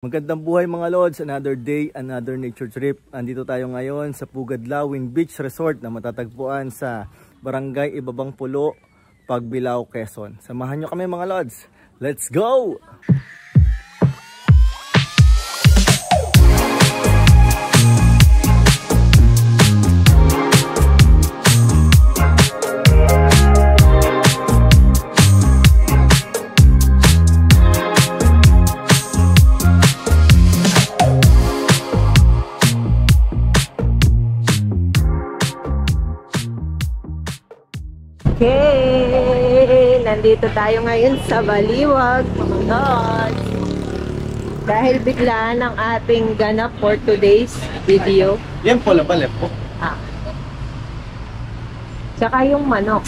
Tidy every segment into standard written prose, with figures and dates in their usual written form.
Magandang buhay mga Lods, another day, another nature trip. Andito tayo ngayon sa Pugadlawin Beach Resort na matatagpuan sa Barangay Ibabang Pulo, Pagbilao, Quezon. Samahan nyo kami mga Lods. Let's go! Okay, nandito tayo ngayon sa Baliwag, mga Lods. Dahil biglaan ang ating ganap for today's video. Yan po, labalep po. Tsaka yung manok.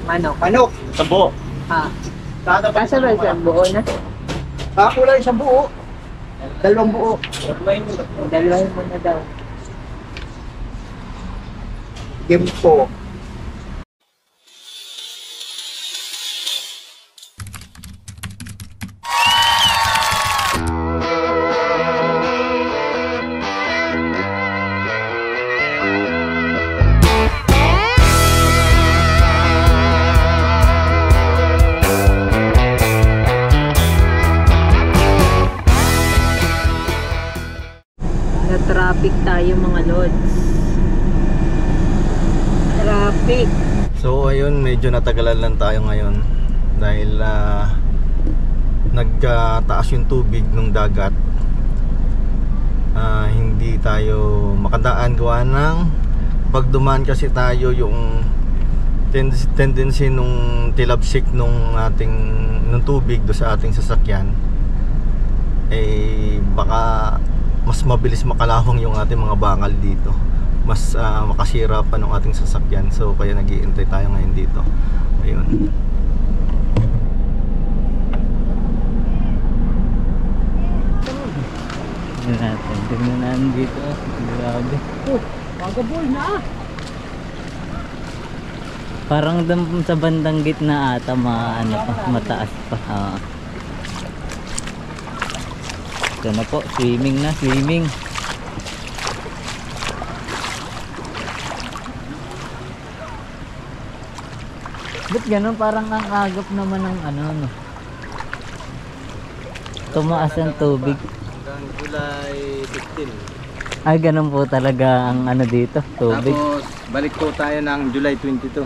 Manok. Sa buo. Kasabay sa buo na. Kakulay sa buo. Dalawang buo. Dalawahin mo na daw. Game po. Traffic tayo mga Lods. Traffic. So ayun, medyo natagalan lang tayo ngayon dahil nagtaas yung tubig ng dagat. Hindi tayo makadaan gawa ng pagdumaan kasi tayo yung tendency nung tilabsik nung tubig do sa ating sasakyan, baka mas mabilis makalawang yung ating mga bakal dito, mas makasira pa ng ating sasakyan. So kaya nag-iintay tayo ngayon dito. Ayun. Tingnan natin dito. Grabe. Pagabol na. Parang sa bandang gitna ata mataas pa. Ito na po, swimming na, swimming. Ba't ganun? Parang ang agap naman ng no? Tumaas ang tubig. Hanggang July 15. Ay, ganun po talaga ang dito, tubig. Tapos balik po tayo ng July 22.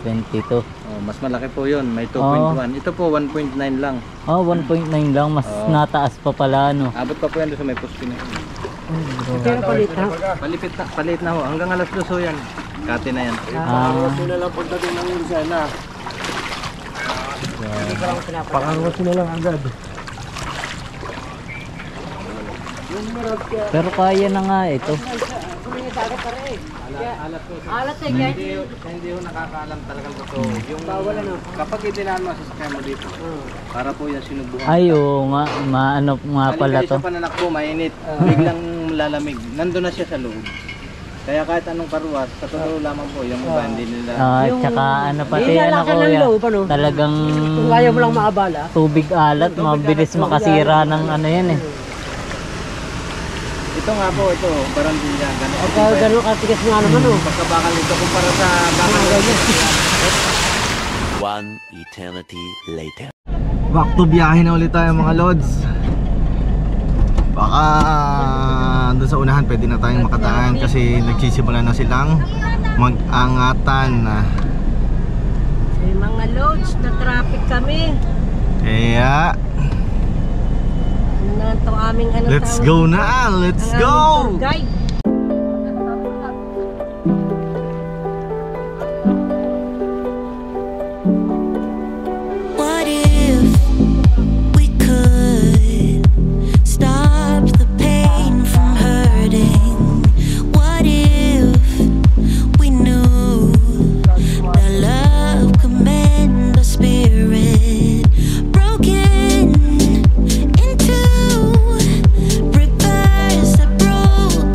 22. Mas malaki po yun, may 2.1. Ito po 1.9 lang. 1.9 lang, mas nataas pa pala Abot pa po yan doon sa may poste na yun. Pero palit na. Palit na ho, hanggang alas 2 ho yan. Kati na yan. Pangarwasin na lang pagdating ng Irsena. Pangarwasin na lang agad. Pero kaya na nga ito. Alat na yan. Hindi ho nakakaalam talagang totoo. Yung kapag itinaan mo sasakyan mo dito, para po yan sinubukan. Ay, oo nga, nga pala to. Sa pananak po, mainit, biglang lalamig. Nandun na siya sa loob. Kaya kahit anong karuwas, sa totoo lamang po, yung iba hindi nila. Tsaka pati kuya, talagang kung kaya mo lang maabala, tubig alat, mabilis makasira ng yan eh. Ito nga po, ito, barandilla. Gano'n katigas nga naman Pagkabakal ito kumpara sa bakal ganyan. One eternity later. Back to biyahe na ulit tayo mga Lods. Baka doon sa unahan pwede na tayong makadaan kasi nagsisimula na silang mag-angatan. Mga Lods, na traffic kami. Kaya let's go na! Let's go! Guide. What if we could stop the pain from hurting? What if we knew that love could mend the spirit broken into reverse a broken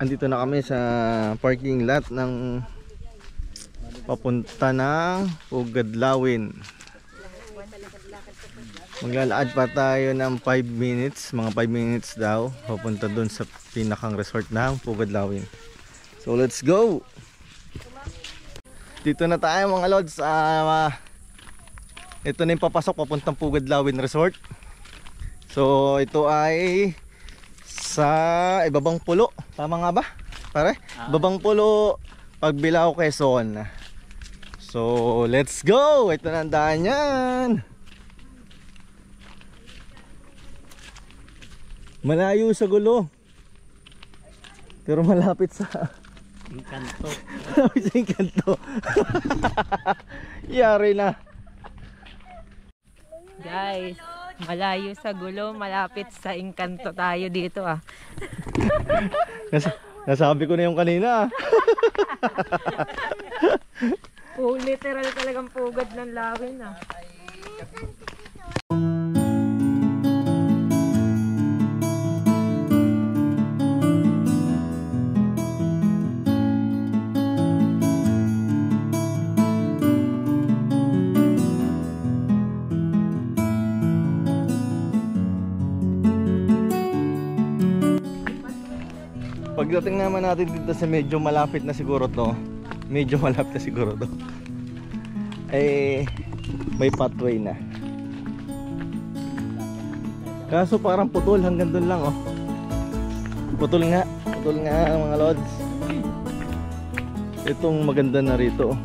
andito na kami sa parking lot ng papunta ng Pugadlawin. Maglalakad pa tayo ng 5 minutes, mga 5 minutes daw, papunta dun sa pinakang resort ng Pugadlawin. So let's go! Dito na tayo mga lods. Ito na yung papasok papuntang Pugadlawin Resort. So ito ay sa Ibabang Pulo. Tama nga ba? Pare? Ibabang Pulo, Pagbilao, Quezon. So let's go! Ito na ang daan yan. Malayo sa gulo, pero malapit sa Encanto. malapit sa Encanto. Yari na. Guys, malayo sa gulo, malapit sa Encanto tayo dito ah. Nasabi ko na yung kanina. Literal talagang pugad ng lawin ah. Pagdating naman natin dito sa medyo malapit na siguro to, eh may pathway na. Kaso parang putol hanggang doon lang oh. Putol nga mga lods. Itong maganda na rito.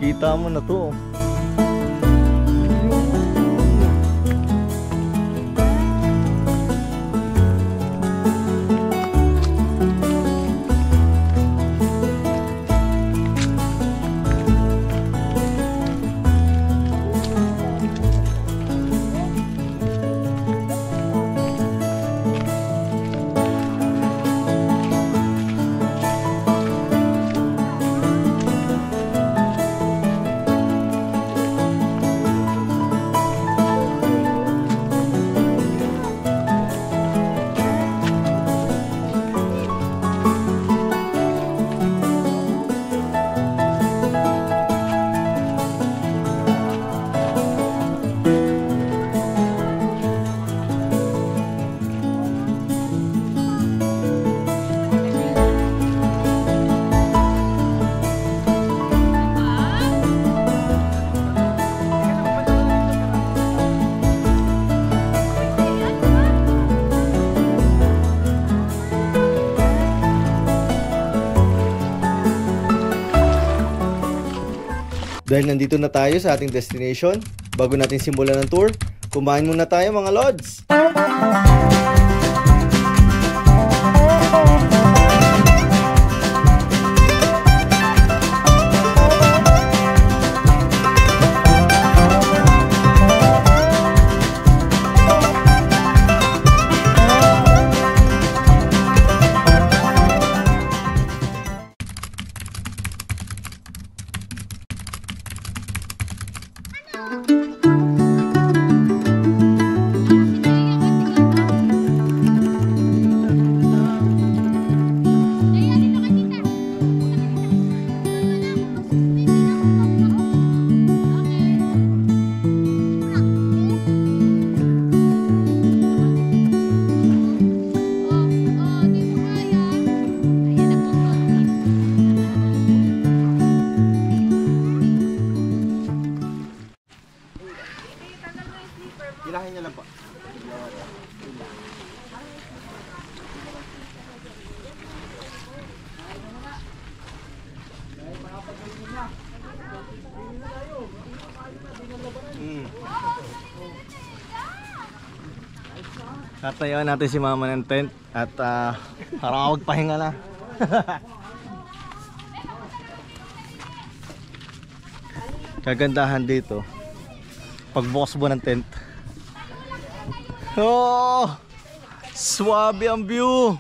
Kita mo na to. Dahil nandito na tayo sa ating destination, bago natin simulan ang tour, kumain muna tayo mga lods! Ilahin niya lang po. Tatayuan natin si mama ng tent at parang magpahinga na. Kagandahan dito, pagbukas mo ng tent, oh, swabe ang view.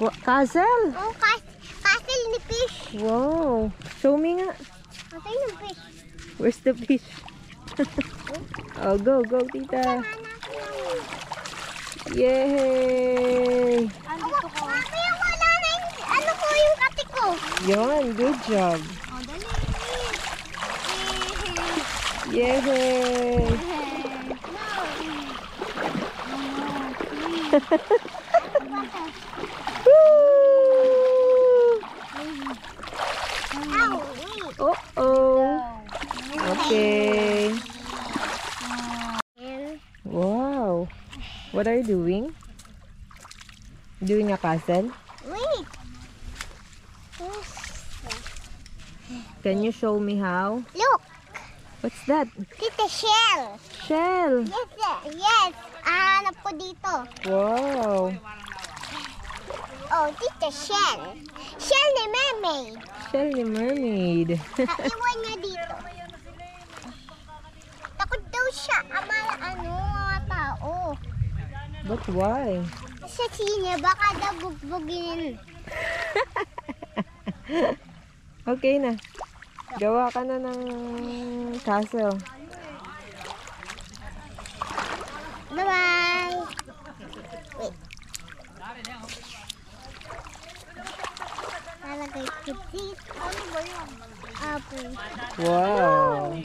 Castle? Oh, castle ni fish. Wow. Show me nga. Matay ng fish. Where's the fish? Oh, go, tita. Yay! Andito ko. Mami, wala na yung, ano ko yung kati ko. Yon, good job. Oh, dali. Yay! Uh-oh. Okay. Wow. What are you doing? Doing a castle? Wait. Can you show me how? Look. What's that? It's a shell. Shell. Yes. Hanap ko dito. Wow. Oh, it's a shell. Shell ni mermaid. Shell ni mermaid. Iwan niya dito. Takot daw siya. Mga tao. But why? Sa sine, baka daw bugbugin. Okay na. Gawa ka na ng castle. Bye-bye. Wait. Lalagay ko dito. Ano ba yun? Apple. Wow.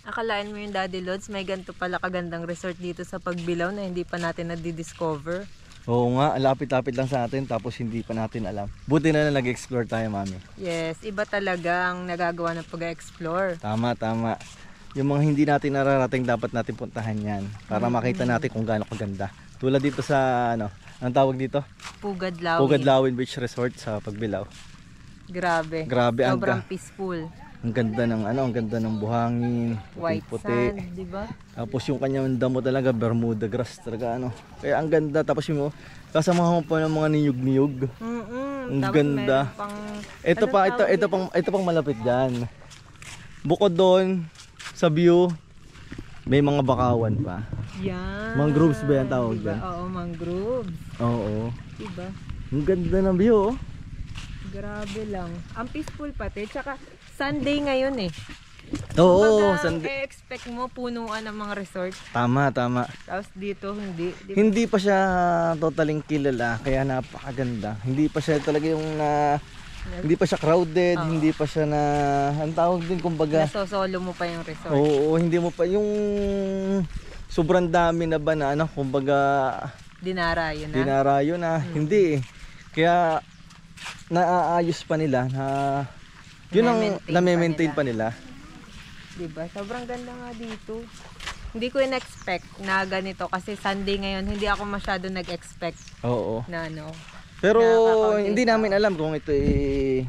Akalain mo yung Daddy Lods, may ganito pala kagandang resort dito sa Pagbilao na hindi pa natin nadidiscover. Oo nga, lapit-lapit lang sa atin tapos hindi pa natin alam. Buti na lang nag-explore tayo, Mami. Yes, iba talaga ang nagagawa ng pag-explore. Tama. Yung mga hindi natin nararating dapat natin puntahan yan para makita natin kung gaano kaganda. Tulad dito sa, anong tawag dito? Pugadlawin. Pugadlawin Beach Resort sa Pagbilao. Grabe. Sobrang peaceful. Ang ganda ng ang ganda ng buhangin, White puti. sand, di ba? Tapos yung kanyang damo talaga Bermuda grass talaga Kaya ang ganda tapos yung kasama mo pa ng mga niyog-niyog. Ang Tapos ganda. Ito pang malapit diyan. Bukod doon sa view may mga bakawan pa. Yan. Mangroves ba yan tawag diba? diyan? Oo, mangroves. Oo. Diba? Ang ganda ng view. Grabe lang. Ang peaceful pati. Tsaka Sunday ngayon eh. Oo, Sunday. Expect mo punuan ng mga resort. Tama. Tapos dito hindi. Diba? Hindi pa siya totaling kilala kaya napakaganda. Hindi pa siya talaga yung hindi pa siya crowded, hindi pa siya ang tawag din kumbaga. Nasosolo mo pa yung resort. Oo, hindi mo pa yung sobrang dami na ba na kumbaga dinarayo na. Hindi eh. Kaya naaayos pa nila na yun ang na-maintain pa nila. Diba? Sobrang ganda nga dito. Hindi ko in-expect na ganito kasi Sunday ngayon, hindi ako masyado nag-expect. Oo. Na Pero hindi namin alam kung ito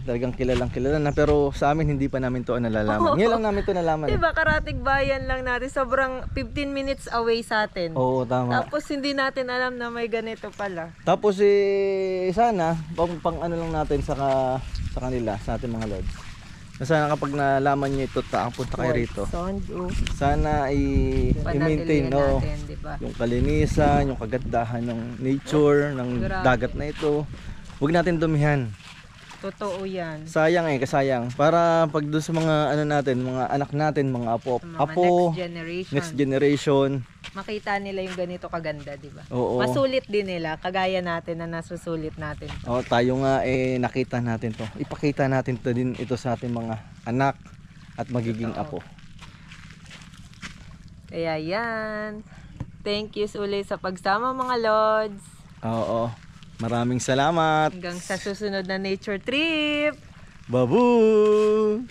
talagang kilalang na, pero sa amin hindi pa namin to nalalaman. Ngayon lang namin to nalaman. Diba karatig bayan lang natin, sobrang 15 minutes away sa atin. Oo, tama. Tapos hindi natin alam na may ganito pala. Tapos sana pang ano lang natin sa kanila, sa ating mga lods. Sana kapag nalaman niyo ito, punta kayo rito. Sana i-maintain natin, diba? yung kalinisan, yung kagandahan ng nature, ng dagat na ito. Huwag natin dumihan. Totoo yan. Sayang kasayang. Para pag doon sa mga natin, mga anak natin, mga apo, next generation. Makita nila yung ganito kaganda, di ba? Oo. Masulit din nila, kagaya natin na nasusulit natin. Tayo nga nakita natin to. Ipakita natin to din ito sa ating mga anak at magiging apo. Kaya yan. Thank you ulit sa pagsama mga Lods. Oo. Maraming salamat. Hanggang sa susunod na nature trip. Babu!